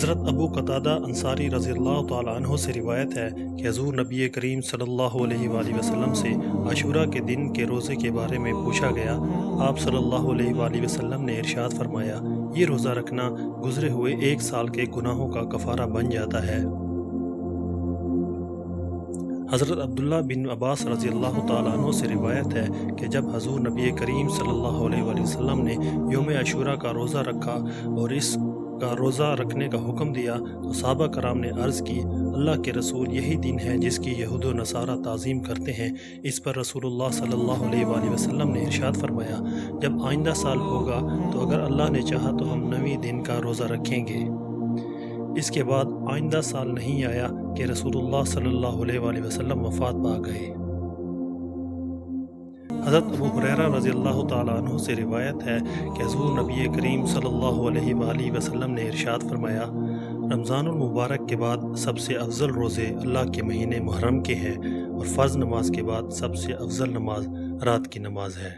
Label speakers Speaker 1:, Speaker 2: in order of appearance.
Speaker 1: حضرت ابو قتادہ انصاری رضی اللہ تعالیٰ عنہ سے روایت ہے کہ حضور نبی کریم صلی اللہ علیہ وآلہ وسلم سے عاشورہ کے دن کے روزے کے بارے میں پوچھا گیا۔ آپ صلی اللہ علیہ وآلہ وسلم نے ارشاد فرمایا، یہ روزہ رکھنا گزرے ہوئے 1 سال کے گناہوں کا کفارہ بن جاتا ہے۔ حضرت عبداللہ بن عباس رضی اللہ تعالیٰ عنہ سے روایت ہے کہ جب حضور نبی کریم صلی اللہ علیہ وآلہ وسلم نے یوم عاشورہ کا روزہ رکھا اور اس کا روزہ رکھنے کا حکم دیا تو صحابہ کرام نے عرض کی، اللہ کے رسول، یہی دن ہے جس کی یہود و نصارہ تعظیم کرتے ہیں۔ اس پر رسول اللہ صلی اللہ علیہ وآلہ وسلم نے ارشاد فرمایا، جب آئندہ سال ہوگا تو اگر اللہ نے چاہا تو ہم 9ویں دن کا روزہ رکھیں گے۔ اس کے بعد آئندہ سال نہیں آیا کہ رسول اللہ صلی اللہ علیہ وآلہ وسلم وفات پا گئے۔ حضرت ابو ہریرہ رضی اللہ تعالیٰ عنہ سے روایت ہے کہ حضور نبی کریم صلی اللہ علیہ وآلہ وسلم نے ارشاد فرمایا، رمضان المبارک کے بعد سب سے افضل روزے اللہ کے مہینے محرم کے ہیں، اور فرض نماز کے بعد سب سے افضل نماز رات کی نماز ہے۔